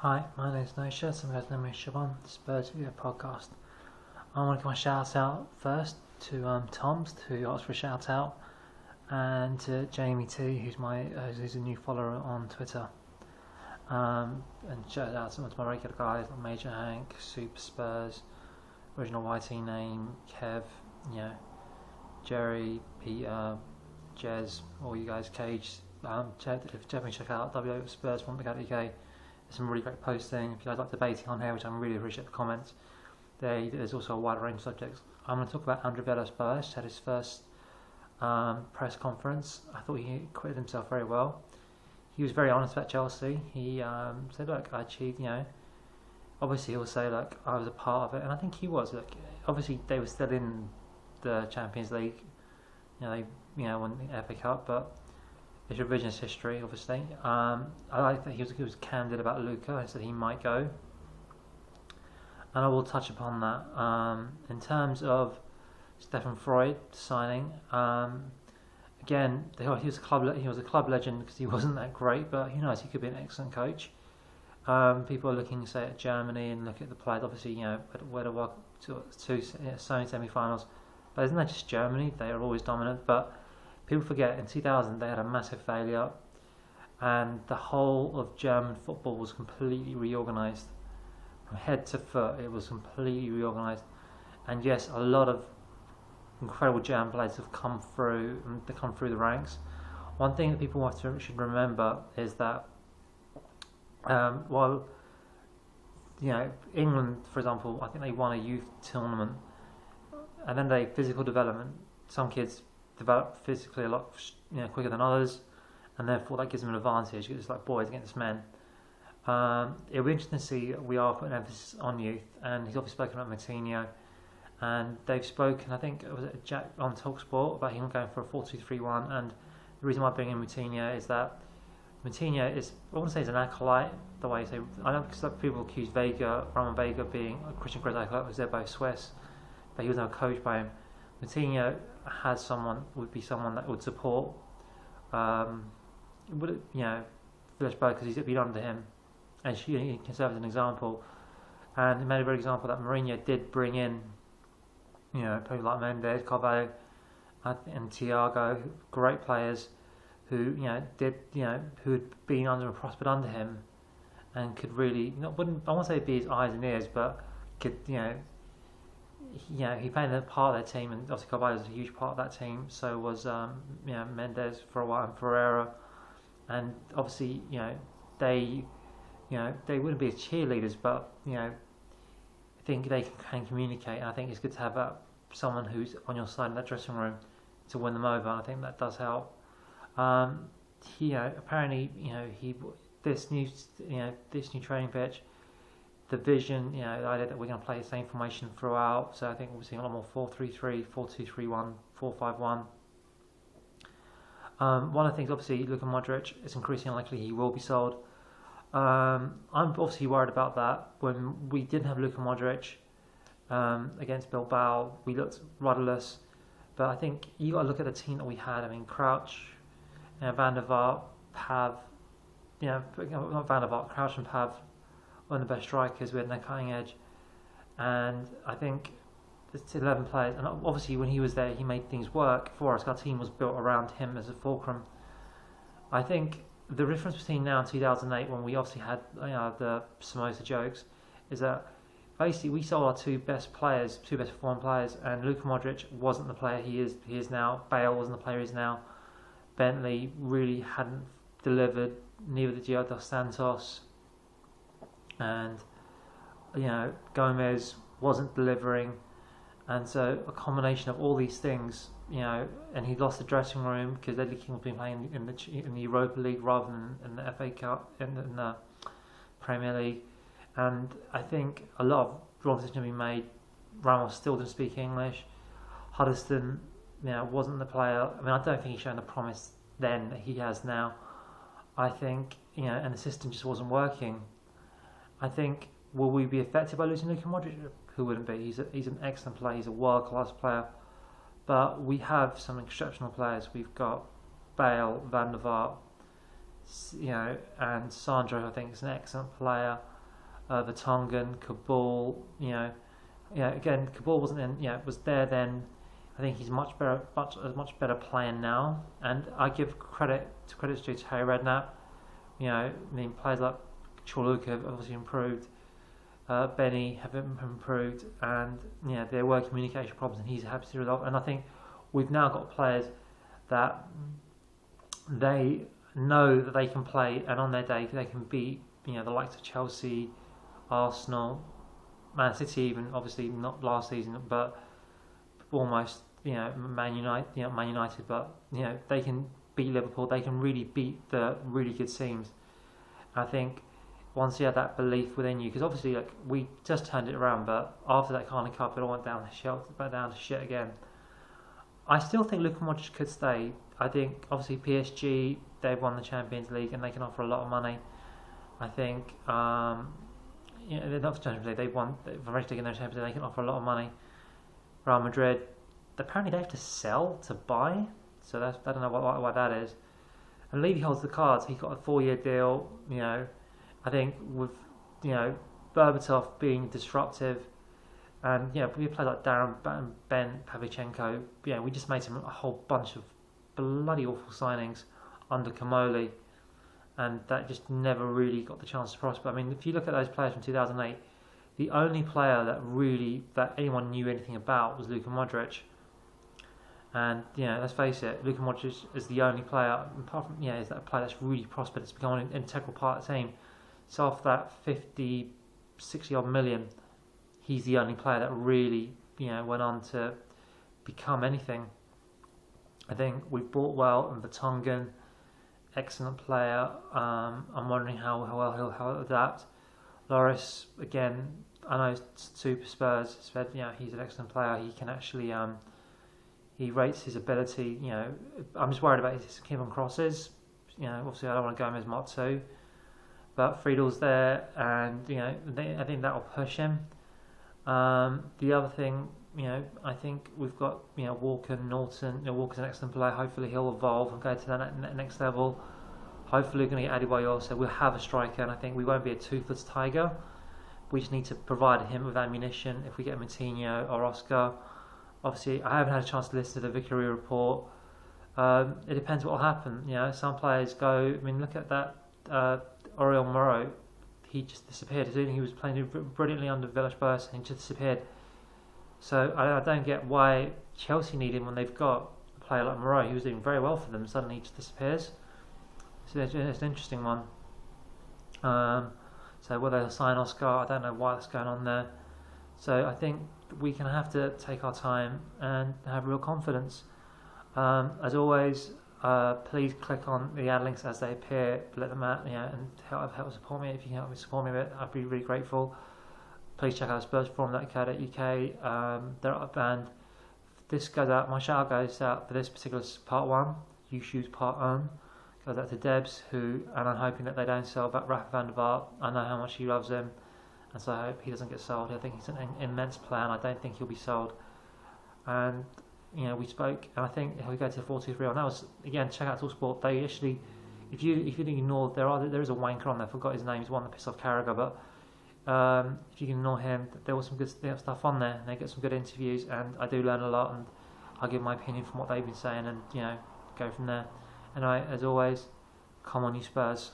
Hi, my name is Nosha, some guys know me as Siobhan, the Spurs Video Podcast. I want to give my shout out first to Toms, who asked for a shout out, and to Jamie T, who's a new follower on Twitter. And shout out to my regular guys like Major Hank, Super Spurs, Original YT Name, Kev, Jerry, Peter, Jez, all you guys, Cage. Definitely check out www.spursforum.co.uk. Some really great posting. If you guys like debating on here, which I really appreciate the comments, there's also a wide range of subjects. I'm going to talk about Andrea Villas-Boas. Had his first press conference. I thought he acquitted himself very well. He was very honest about Chelsea. He said, look, I achieved, obviously he'll say, like, I was a part of it, and I think he was. Look, obviously they were still in the Champions League. They won the FA Cup, but it's revisionist history, obviously. I like that he was candid about Luka and said he might go. And I will touch upon that. In terms of Steffen Freund signing, again, he was a club legend because he wasn't that great, but who knows, he could be an excellent coach. People are looking, say, at Germany and look at the players, obviously, where to work to semi-finals. But isn't that just Germany? They are always dominant, but people forget in 2000 they had a massive failure and the whole of German football was completely reorganised. From head to foot, it was completely reorganised. And yes, a lot of incredible German players have come through the ranks. One thing that people should remember is that while England, for example, I think they won a youth tournament and then they physical development. Some kids develop physically a lot quicker than others, and therefore that gives them an advantage. It's like boys against men. It'll be interesting to see. We are putting emphasis on youth, and he's obviously spoken about Moutinho, and they've spoken. I think it was Jack on Talksport about him going for a 4-2-3-1, and the reason why I bring in Moutinho is that Moutinho is, I wouldn't say he's an acolyte the way you say. I know because people accuse Ramon Vega being a Christian Grey's acolyte because they're both Swiss, but he was never coached by him. Moutinho would be someone that would support Villas-Boas because he's been under him, and he can serve as an example. And he made a very example that Mourinho did bring in, people like Mendes, Carvalho, and Thiago, great players who who had been under and prospered under him, and could really I won't say be his eyes and ears, but could he played a part of their team, and obviously Carvalho was a huge part of that team. So was Mendes for a while, and Ferreira, and obviously they wouldn't be as cheerleaders, but I think they can communicate, and I think it's good to have someone who's on your side in that dressing room to win them over. I think that does help. Apparently this new training pitch. The vision, the idea that we're going to play the same formation throughout. So I think we're seeing a lot more 4-3-3, 4-2-3-1, 4-5-1. One of the things, obviously, Luka Modric, it's increasingly likely he will be sold. I'm obviously worried about that. When we didn't have Luka Modric against Bilbao, we looked rudderless. But I think you got to look at the team that we had. I mean, Crouch, Van der Vaart, Pav, not Van der Vaart, Crouch and Pav, one of the best strikers. We had no cutting edge, and I think it's 11 players. And obviously, when he was there, he made things work for us. Our team was built around him as a fulcrum. I think the difference between now and 2008, when we obviously had the samosa jokes, is that basically we sold our two best performing players, and Luka Modric wasn't the player he is now. Bale wasn't the player he is now. Bentley really hadn't delivered. Neither did Diogo dos Santos. And Gomez wasn't delivering, and so a combination of all these things, and he lost the dressing room because they'd been playing in the Europa League rather than in the FA Cup in the Premier League, and I think a lot of wrong decisions have been made. Ramos still didn't speak English. Huddleston, wasn't the player. I mean, I don't think he's shown the promise then that he has now. I think and the system just wasn't working. I think, will we be affected by losing Luka Modric? Who wouldn't be? He's an excellent player. He's a world-class player. But we have some exceptional players. We've got Bale, Van der Vaart, and Sandro, I think, is an excellent player. Vertonghen, Kabul. Again, Kabul wasn't in. Was there then. I think he's a much better player now, and I give credit's due to Harry Redknapp. Players like Luka have obviously improved. Benny have improved, and there were communication problems, and he's happy to resolve. And I think we've now got players that they know that they can play, and on their day they can beat the likes of Chelsea, Arsenal, Man City, even obviously not last season, but almost Man United, but they can beat Liverpool. They can really beat the really good teams. I think once you have that belief within you, because obviously we just turned it around, but after that kind of cup, it all went down to shit again. I still think Luka Modric could stay. I think obviously PSG, they've won the Champions League and they can offer a lot of money. I think they're not the Champions League. They've won the French League and their Champions League. They can offer a lot of money. Real Madrid, apparently they have to sell to buy, so I don't know why that is. And Levy holds the cards. He got a 4-year deal. I think with Berbatov being disruptive, and we played like Darren Ben Pavlyuchenko. We just made a whole bunch of bloody awful signings under Kamoli, and that just never really got the chance to prosper. I mean, if you look at those players from 2008, the only player that anyone knew anything about was Luka Modric. And let's face it, Luka Modric is the only player, apart from is that a player that's really prospered. It's become an integral part of the team. So off that 50, 60 odd million, he's the only player that really went on to become anything. I think we've bought well, and Vertonghen, excellent player. I'm wondering how well he'll adapt. Loris, again, I know Super Spurs said he's an excellent player. He can actually he rates his ability. I'm just worried about his keep on crosses. Obviously I don't want to go him as Mark 2, but Friedel's there, and I think that will push him. The other thing, I think we've got Walker, Norton. Walker's an excellent player. Hopefully he'll evolve and go to that next level. Hopefully we're going to get Adebayor, so we'll have a striker, and I think we won't be a toothless tiger. We just need to provide him with ammunition. If we get Moutinho or Oscar, obviously I haven't had a chance to listen to the Vickery report. It depends what will happen. Some players go. I mean, look at that Oriol Moreau. He just disappeared. He was playing brilliantly under Villas-Boas, and he just disappeared. So I don't get why Chelsea need him when they've got a player like Moreau. He was doing very well for them. Suddenly he just disappears. So it's an interesting one. So whether they'll sign Oscar, I don't know why that's going on there. So I think we can have to take our time and have real confidence. As always, please click on the ad links as they appear, let them out, and help support me. If you can help me support me a bit, I'd be really grateful. Please check out Spurs Forum.co.uk. They're up, and this goes out. My shout out goes out for this particular part 1. YouShubes part 1 goes out to Debs, and I'm hoping that they don't sell back Rafa van der Vaart. I know how much he loves him, and so I hope he doesn't get sold. I think he's an immense player, and I don't think he'll be sold. And we spoke, and I think if we go to the 4-2-3, and that was, again, check out TalkSport. They actually, if you ignore, there is a wanker on there. I forgot his name. He's one that pissed off Carragher, but if you can ignore him, there was some good stuff on there, and they get some good interviews, and I do learn a lot, and I'll give my opinion from what they've been saying, and go from there. And as always, come on, you Spurs.